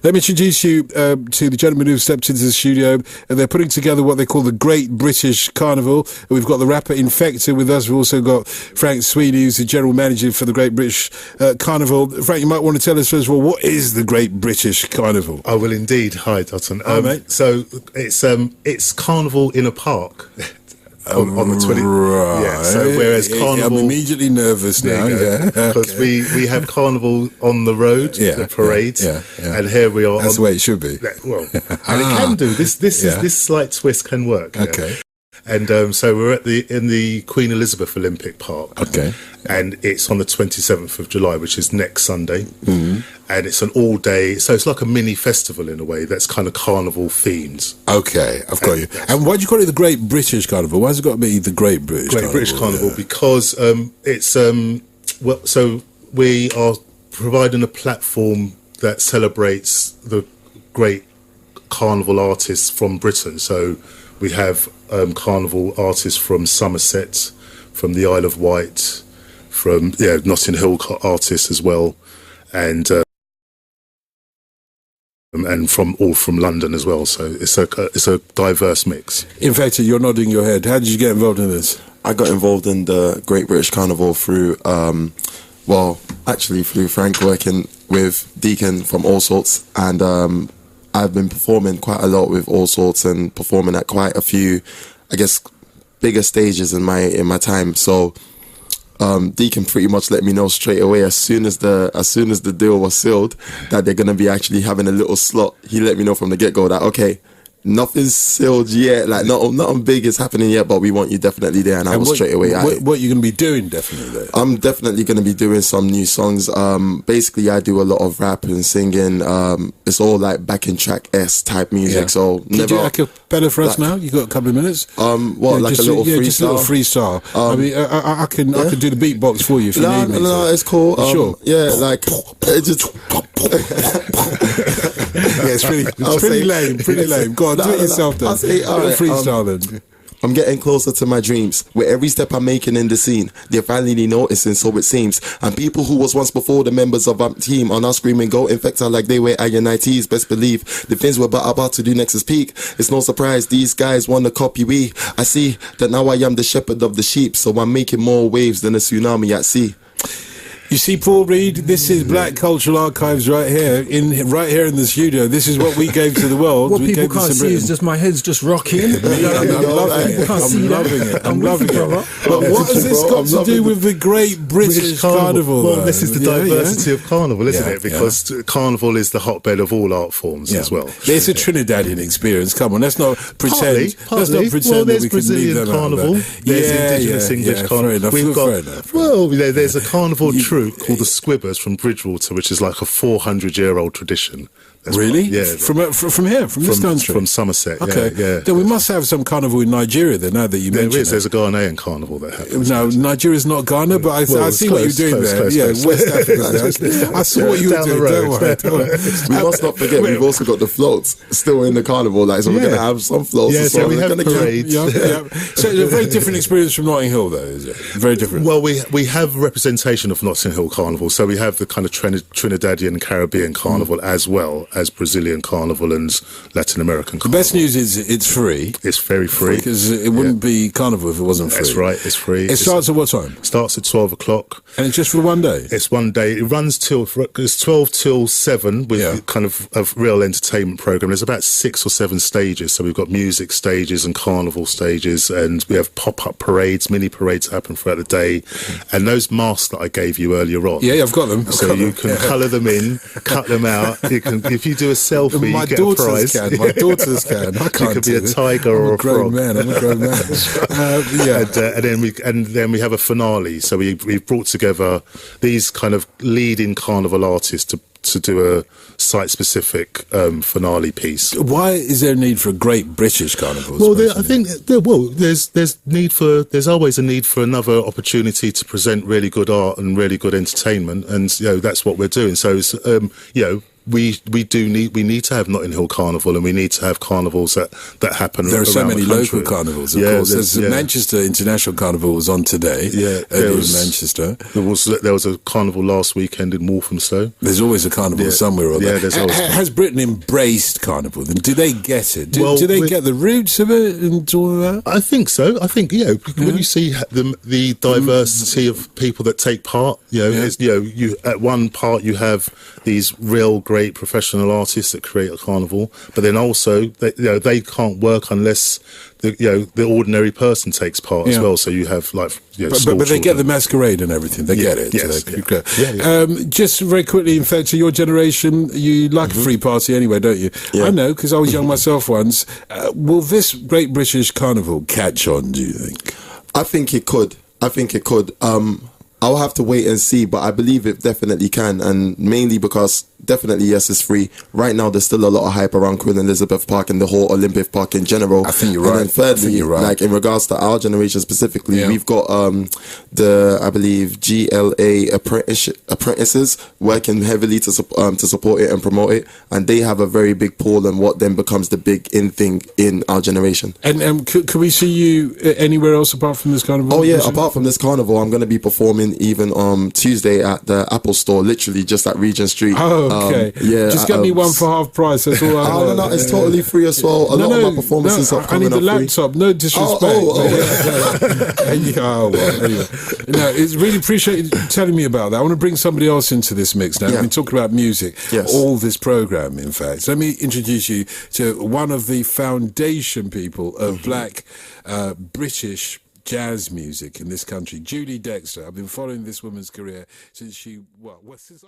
Let me introduce you to the gentlemen who've stepped into the studio. They're putting together what they call the Great British Carnival. We've got the rapper Infecta with us. We've also got Frank Sweeney, who's the general manager for the Great British Carnival. Frank, you might want to tell us first of all, what is the Great British Carnival? I will indeed. Hi, Dotun. Hi, mate. So it's Carnival in a park. On the 20th, right. Yeah. So whereas Carnival, I'm immediately nervous now. Yeah, because we have Carnival on the road, the parades, and here we are. That's the way it should be. Well, and it can do this. This slight twist can work. Okay. Yeah. And so we're in the Queen Elizabeth Olympic Park. Okay. And it's on the 27th of July, which is next Sunday. Mm-hmm. And it's an all-day, so it's like a mini festival in a way that's kind of carnival themed. Okay, I've got you. And why do you call it the Great British Carnival? Why has it got to be the Great British Carnival? Great British Carnival, because it's so we are providing a platform that celebrates the great carnival artists from Britain. So we have carnival artists from Somerset, from the Isle of Wight, from Notting Hill artists as well, and from London as well. So it's a diverse mix. In fact, you're nodding your head. How did you get involved in this? I got involved in the Great British Carnival through through Frank, working with Deacon from All Sorts, and I've been performing quite a lot with All Sorts and performing at quite a few, I guess, bigger stages in my time. So Deacon pretty much let me know straight away as soon as the deal was sealed that they're gonna be actually having a little slot. He let me know from the get-go that okay, nothing's sealed yet, like nothing big is happening yet, but we want you definitely there. And I was straight away. What are you going to be doing definitely there? I'm definitely going to be doing some new songs. Basically, I do a lot of rap and singing. It's all like backing track type music. Yeah. So Can you do a cappella for us now? You got a couple of minutes? A little freestyle? Just a little freestyle. I mean, I can do the beatbox for you if you need me. No, it's cool. Sure. Yeah, like it just. Yeah, it's pretty lame. Pretty lame. Go on, do it yourself then. Freestyle then. I'm getting closer to my dreams. With every step I'm making in the scene, they're finally noticing, so it seems. And people who was once before the members of our team are now screaming, go Infecta like they were INITs. Best believe the things we're about to do next is peak. It's no surprise these guys want to copy we. I see that now I am the shepherd of the sheep, so I'm making more waves than a tsunami at sea. You see, Paul Reed, this is Black Cultural Archives right here in the studio. This is what we gave to the world. What people can't see is just my head's just rocking. I'm loving it. But what has this got to do with the Great British Carnival? Well, this is the diversity of Carnival, isn't it? Because Carnival is the hotbed of all art forms as well. It's a Trinidadian experience. Come on, let's not pretend. Let's not pretend that we can leave them Carnival. There's Indigenous English Carnival. Fair enough. Well, there's a carnival troupe called the Squibbers from Bridgewater, which is like a 400-year-old tradition. Really? Yeah. From here, from this country? From Somerset, okay. Yeah. Then we must have some carnival in Nigeria then, now that you mention it. There is. There's a Ghanaian carnival that happens. No, Nigeria's not Ghana, but I see what you're doing there. West Africa. I saw what you were doing. Don't worry. We must not forget, we've also got the floats still in the carnival, so we're going to have some floats as well. So we have parades. So it's a very different experience from Notting Hill, though, is it? Very different. Well, we have representation of Notting Hill Carnival, so we have the kind of Trinidadian Caribbean Carnival as well as Brazilian Carnival and Latin American Carnival. The best news is it's free. It's very free. Because it wouldn't be Carnival if it wasn't free. That's right, it's free. It starts at what time? Starts at 12 o'clock. And it's just for one day? It's one day. It runs it's 12 till 7 with kind of a real entertainment programme. There's about 6 or 7 stages. So we've got music stages and carnival stages, and we have pop-up parades, mini parades happen throughout the day. And those masks that I gave you earlier on. Yeah, I've got them. You can colour them in, cut them out. You can, if you do a selfie, you get a prize. My daughters can. I can't. You could be a tiger or a frog. I'm a grown man. And then we have a finale. So we've brought together these kind of leading carnival artists to do a site-specific finale piece. Why is there a need for a Great British Carnival? Well, I think there's always a need for another opportunity to present really good art and really good entertainment, and that's what we're doing. So it's, we need to have Notting Hill Carnival, and we need to have carnivals that happen. There are so around many the country. local carnivals, of course. There's the yeah. Manchester International Carnival was on today. Yeah, in Manchester. There was a carnival last weekend in Walthamstow. There's always a carnival somewhere or other. Has Britain embraced carnival? Then do they get it? Do they get the roots of it and all of that? I think so. I think when you see the diversity of people that take part, you at one part you have these real great professional artists that create a carnival, but then also they can't work unless the ordinary person takes part as well. So you have but they get the masquerade and everything. They get it. Yes, Just very quickly, Infecta, your generation, you like a free party anyway, don't you? Yeah. I know, because I was young myself once. Will this Great British Carnival catch on, do you think? I think it could. I'll have to wait and see, but I believe it definitely can, and mainly because definitely, yes, it's free. Right now, there's still a lot of hype around Queen Elizabeth Park and the whole Olympic Park in general. I think you're right. And then thirdly, like in regards to our generation specifically, we've got I believe GLA apprentices working heavily to support it and promote it, and they have a very big pull on what then becomes the big in thing in our generation. And could we see you anywhere else apart from this carnival? Oh yeah, apart from this carnival, I'm going to be performing even on Tuesday at the Apple Store, literally just at Regent Street. Oh, okay. Just get me one for half price. That's all I want. No, it's totally free as well. A lot of my performances are coming up free. I need the laptop. No disrespect. Anyway. No, it's really appreciate you telling me about that. I want to bring somebody else into this mix now. We've been talking about music all this program, in fact. Let me introduce you to one of the foundation people of black British jazz music in this country, Julie Dexter. I've been following this woman's career since what's this?